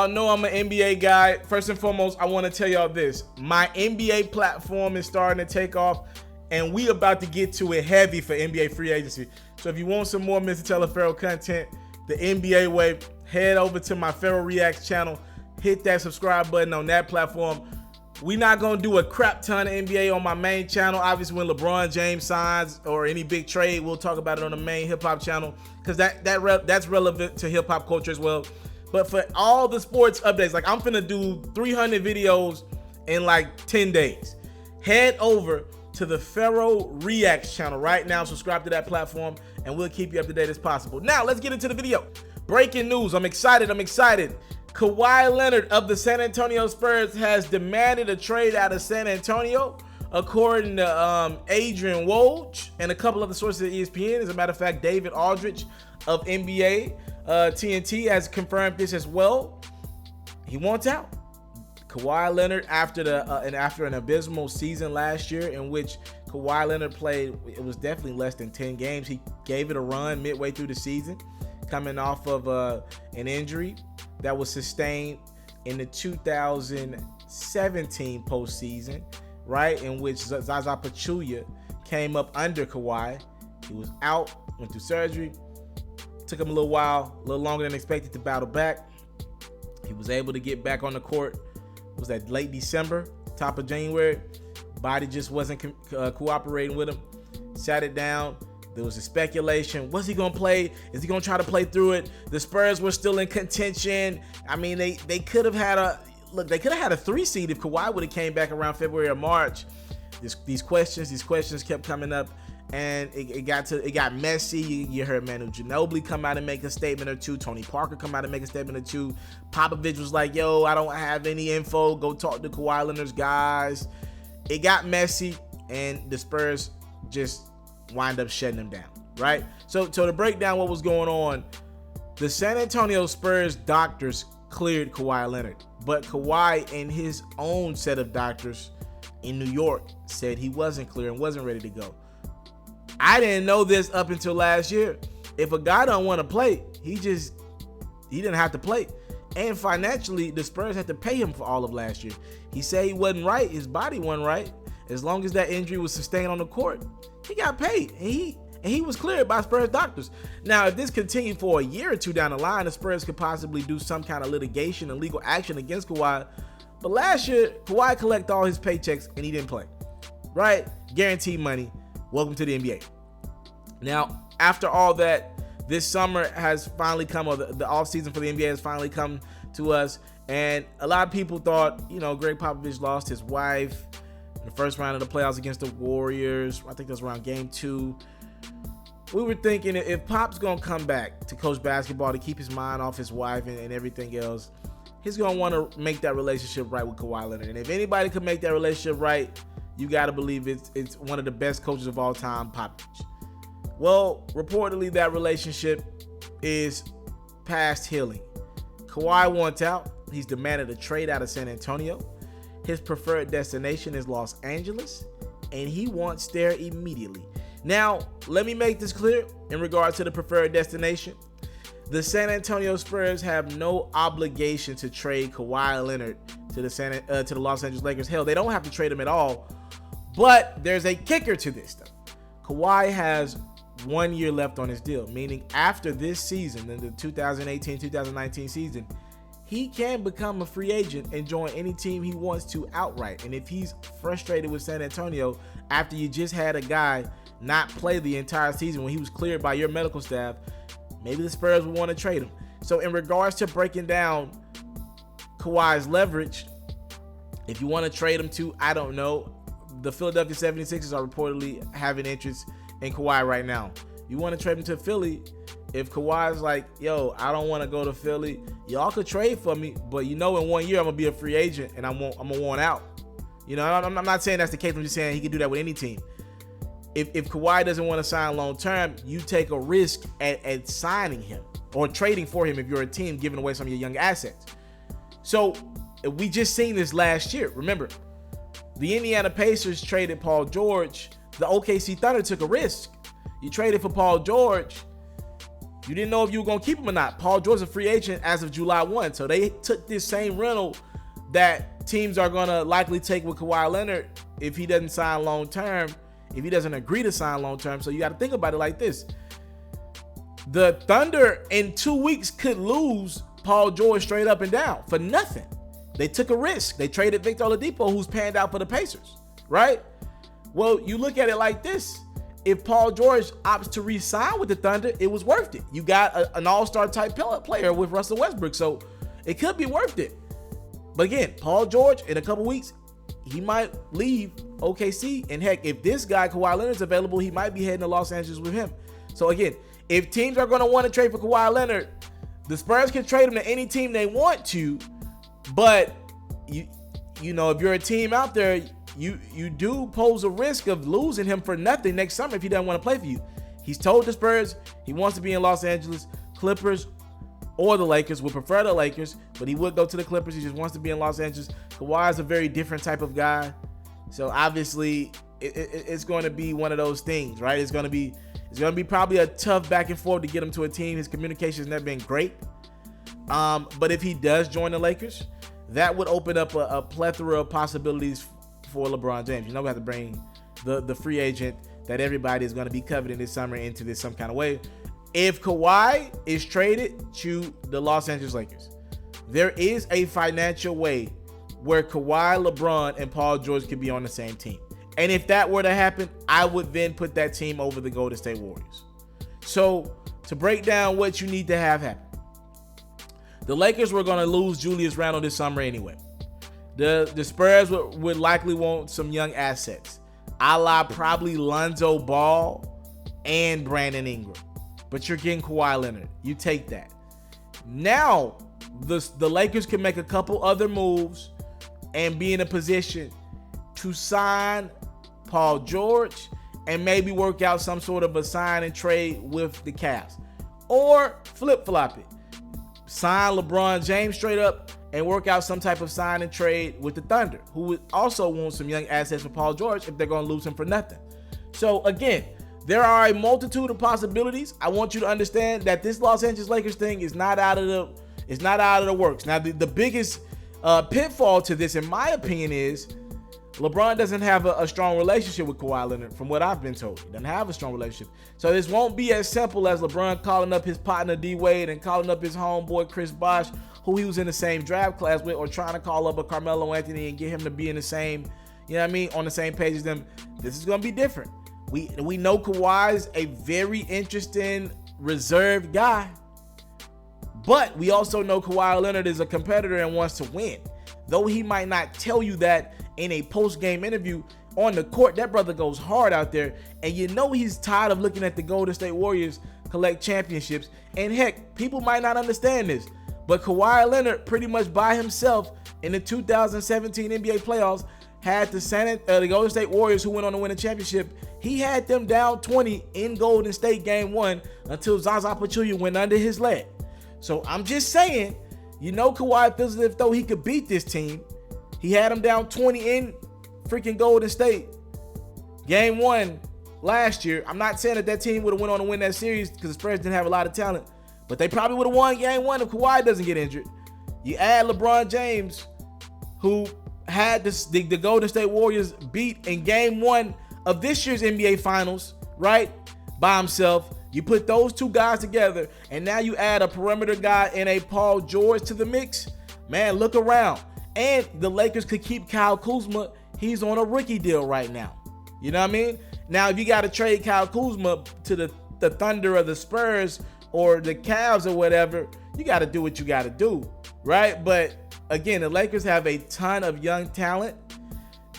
Y'all know I'm an NBA guy. First and foremost, I want to tell y'all this. My NBA platform is starting to take off, and we about to get to it heavy for NBA free agency. So if you want some more Mr. Taliaferro content, the NBA way, head over to my Ferro Reacts channel. Hit that subscribe button on that platform. We're not going to do a crap ton of NBA on my main channel. Obviously, when LeBron James signs or any big trade, we'll talk about it on the main hip-hop channel because that's relevant to hip-hop culture as well. But for all the sports updates, like I'm finna do 300 videos in like 10 days. Head over to the Ferro Reacts channel right now. Subscribe to that platform, and we'll keep you up to date as possible. Now, let's get into the video. Breaking news. I'm excited. Kawhi Leonard of the San Antonio Spurs has demanded a trade out of San Antonio, according to Adrian Woj and a couple other sources at ESPN. As a matter of fact, David Aldridge of NBA TNT has confirmed this as well. He wants out. Kawhi Leonard, after an abysmal season last year in which Kawhi Leonard played, it was definitely less than 10 games. He gave it a run midway through the season, coming off of an injury that was sustained in the 2017 postseason, right, in which Zaza Pachulia came up under Kawhi. He was out, went through surgery. Took him a little while, a little longer than expected to battle back. He was able to get back on the court. Was that late December, top of January? Body just wasn't cooperating with him. Sat it down. There was a speculation. Was he going to play? Is he going to try to play through it? The Spurs were still in contention. I mean, they could have had a 3 seed if Kawhi would have came back around February or March. These questions kept coming up, and it got messy. You heard Manu Ginobili come out and make a statement or two. Tony Parker come out and make a statement or two. Popovich was like, yo, I don't have any info. Go talk to Kawhi Leonard's guys. It got messy, and the Spurs just wind up shutting them down, right? So to break down what was going on, the San Antonio Spurs doctors cleared Kawhi Leonard, but Kawhi and his own set of doctors in New York said he wasn't clear and wasn't ready to go. I didn't know this up until last year. If a guy don't want to play, he didn't have to play. And financially, the Spurs had to pay him for all of last year. He said he wasn't right. His body wasn't right. As long as that injury was sustained on the court, he got paid. And he was cleared by Spurs doctors. Now, if this continued for a year or two down the line, the Spurs could possibly do some kind of litigation and legal action against Kawhi. But last year, Kawhi collected all his paychecks and he didn't play, right? Guaranteed money. Welcome to the NBA. Now, after all that, this summer has finally come, or the offseason for the NBA has finally come to us. And a lot of people thought, Greg Popovich lost his wife in the first round of the playoffs against the Warriors. I think that was around game 2. We were thinking if Pop's going to come back to coach basketball to keep his mind off his wife and everything else, he's going to want to make that relationship right with Kawhi Leonard. And if anybody could make that relationship right, you got to believe it's one of the best coaches of all time, Popovich. Well, reportedly that relationship is past healing. Kawhi wants out. He's demanded a trade out of San Antonio. His preferred destination is Los Angeles, and he wants there immediately. Now, let me make this clear in regards to the preferred destination. The San Antonio Spurs have no obligation to trade Kawhi Leonard to the Los Angeles Lakers. Hell, they don't have to trade him at all. But there's a kicker to this, though. Kawhi has 1 year left on his deal, meaning after this season, in the 2018-2019 season, he can become a free agent and join any team he wants to outright. And if he's frustrated with San Antonio after you just had a guy not play the entire season when he was cleared by your medical staff, maybe the Spurs would want to trade him. So in regards to breaking down Kawhi's leverage, if you want to trade him to, I don't know, the Philadelphia 76ers are reportedly having interest in Kawhi right now. You want to trade him to Philly? If Kawhi's like, yo, I don't want to go to Philly, y'all could trade for me, but in 1 year I'm gonna be a free agent and I'm gonna want out. I'm not saying that's the case. I'm just saying he could do that with any team. If Kawhi doesn't want to sign long term, you take a risk at signing him or trading for him if you're a team, giving away some of your young assets. So we just seen this last year. Remember, the Indiana Pacers traded Paul George. The OKC Thunder took a risk. You traded for Paul George. You didn't know if you were going to keep him or not. Paul George is a free agent as of July 1. So they took this same rental that teams are going to likely take with Kawhi Leonard if he doesn't sign long term, if he doesn't agree to sign long term. So you got to think about it like this. The Thunder in 2 weeks could lose Paul George straight up and down for nothing. They took a risk. They traded Victor Oladipo, who's panned out for the Pacers, right? Well, you look at it like this. If Paul George opts to re-sign with the Thunder, it was worth it. You got an all-star type player with Russell Westbrook, so it could be worth it. But again, Paul George, in a couple weeks, he might leave OKC. And heck, if this guy, Kawhi Leonard, is available, he might be heading to Los Angeles with him. So again, if teams are going to want to trade for Kawhi Leonard, the Spurs can trade him to any team they want to. But, you know, if you're a team out there, you do pose a risk of losing him for nothing next summer if he doesn't want to play for you. He's told the Spurs he wants to be in Los Angeles. Clippers or the Lakers would prefer the Lakers, but he would go to the Clippers. He just wants to be in Los Angeles. Kawhi is a very different type of guy. So obviously it's going to be one of those things, right? It's going to be probably a tough back and forth to get him to a team. His communication has never been great. But if he does join the Lakers, that would open up a plethora of possibilities for LeBron James. You know, we have to bring the free agent that everybody is going to be coveting this summer into this some kind of way. If Kawhi is traded to the Los Angeles Lakers, there is a financial way where Kawhi, LeBron, and Paul George could be on the same team. And if that were to happen, I would then put that team over the Golden State Warriors. So to break down what you need to have happen, the Lakers were going to lose Julius Randle this summer anyway. The Spurs would likely want some young assets, a la probably Lonzo Ball and Brandon Ingram. But you're getting Kawhi Leonard. You take that. Now, the Lakers can make a couple other moves and be in a position to sign Paul George and maybe work out some sort of a sign and trade with the Cavs. Or flip-flop it. Sign LeBron James straight up and work out some type of sign and trade with the Thunder, who would also want some young assets for Paul George if they're going to lose him for nothing. So again, there are a multitude of possibilities. I want you to understand that this Los Angeles Lakers thing is not out of the works. Now, the biggest pitfall to this, in my opinion, is LeBron doesn't have a strong relationship with Kawhi Leonard, from what I've been told. He doesn't have a strong relationship. So this won't be as simple as LeBron calling up his partner D-Wade and calling up his homeboy Chris Bosh, who he was in the same draft class with, or trying to call up a Carmelo Anthony and get him to be in the same, you know what I mean, on the same page as them. This is going to be different. We know Kawhi is a very interesting, reserved guy, but we also know Kawhi Leonard is a competitor and wants to win. Though he might not tell you that in a post-game interview, on the court, that brother goes hard out there, and you know he's tired of looking at the Golden State Warriors collect championships. And heck, people might not understand this, but Kawhi Leonard pretty much by himself in the 2017 NBA playoffs had the Golden State Warriors, who went on to win a championship. He had them down 20 in Golden State game 1 until Zaza Pachulia went under his leg. So I'm just saying, you know, Kawhi feels as if though he could beat this team. He had them down 20 in freaking Golden State game 1 last year. I'm not saying that team would have went on to win that series because the Spurs didn't have a lot of talent, but they probably would have won game 1 if Kawhi doesn't get injured. You add LeBron James, who had the Golden State Warriors beat in game 1 of this year's NBA Finals, right, by himself. You put those two guys together, and now you add a perimeter guy and a Paul George to the mix. Man, look around. And the Lakers could keep Kyle Kuzma. He's on a rookie deal right now. You know what I mean? Now, if you got to trade Kyle Kuzma to the Thunder or the Spurs or the Cavs or whatever, you got to do what you got to do, right? But again, the Lakers have a ton of young talent.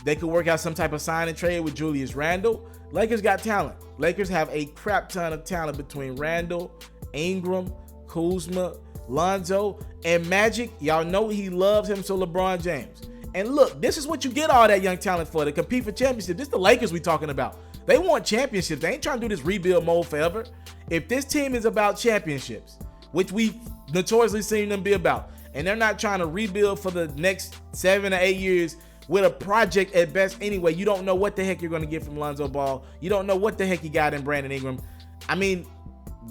They could work out some type of sign and trade with Julius Randle. Lakers got talent. Lakers have a crap ton of talent between Randle, Ingram, Kuzma, Lonzo, and Magic. Y'all know he loves him, so LeBron James. And look, this is what you get all that young talent for, to compete for championships. This is the Lakers we talking about. They want championships. They ain't trying to do this rebuild mode forever. If this team is about championships, which we've notoriously seen them be about, and they're not trying to rebuild for the next 7 to 8 years with a project at best anyway. You don't know what the heck you're going to get from Lonzo Ball. You don't know what the heck you got in Brandon Ingram. I mean,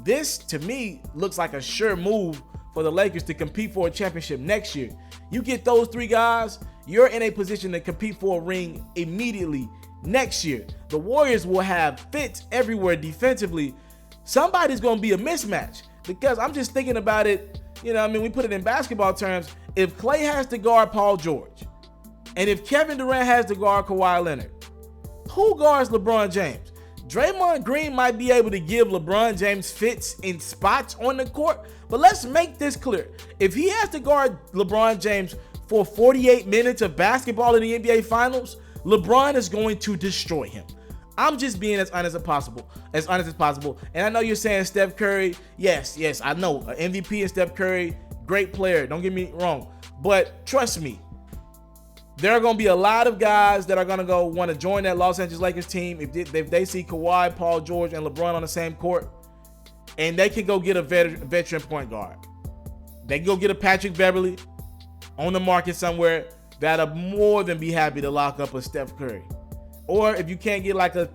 this to me looks like a sure move for the Lakers to compete for a championship next year. You get those 3 guys, you're in a position to compete for a ring immediately next year. The Warriors will have fits everywhere defensively. Somebody's going to be a mismatch, because I'm just thinking about it. You know, I mean, we put it in basketball terms. If Klay has to guard Paul George, and if Kevin Durant has to guard Kawhi Leonard, who guards LeBron James? Draymond Green might be able to give LeBron James fits in spots on the court, but let's make this clear. If he has to guard LeBron James for 48 minutes of basketball in the NBA Finals, LeBron is going to destroy him. I'm just being as honest as possible. And I know you're saying Steph Curry. Yes, I know. MVP and Steph Curry, great player. Don't get me wrong. But trust me, there are going to be a lot of guys that are going to want to join that Los Angeles Lakers team if they see Kawhi, Paul George, and LeBron on the same court, and they can go get a veteran point guard. They can go get a Patrick Beverly on the market somewhere that'll more than be happy to lock up a Steph Curry. Or if you can't get like a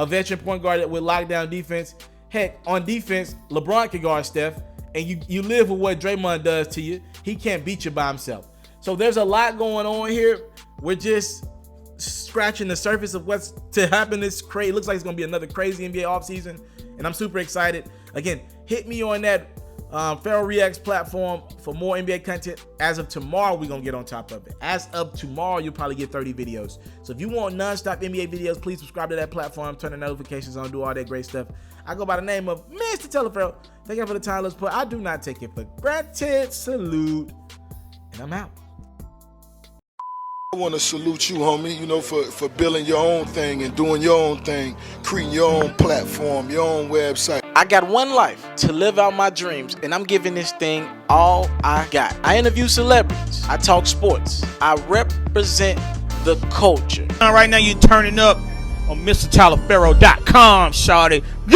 veteran point guard with lockdown defense, heck, on defense, LeBron can guard Steph, and you live with what Draymond does to you. He can't beat you by himself. So there's a lot going on here. We're just scratching the surface of what's to happen. It looks like it's going to be another crazy NBA offseason, and I'm super excited. Again, hit me on that Ferro Reacts platform for more NBA content. As of tomorrow, we're going to get on top of it. As of tomorrow, you'll probably get 30 videos. So if you want non-stop NBA videos, please subscribe to that platform, turn the notifications on, do all that great stuff. I go by the name of Mr. TALIAFERRO. Thank you for the time. Let's put. I do not take it for granted. Salute. And I'm out. I want to salute you, homie, you know, for building your own thing and doing your own thing, creating your own platform, your own website. I got one life to live out my dreams, and I'm giving this thing all I got. I interview celebrities. I talk sports. I represent the culture. Right now, you're turning up on MrTaliaferro.com, shawty. Yeah!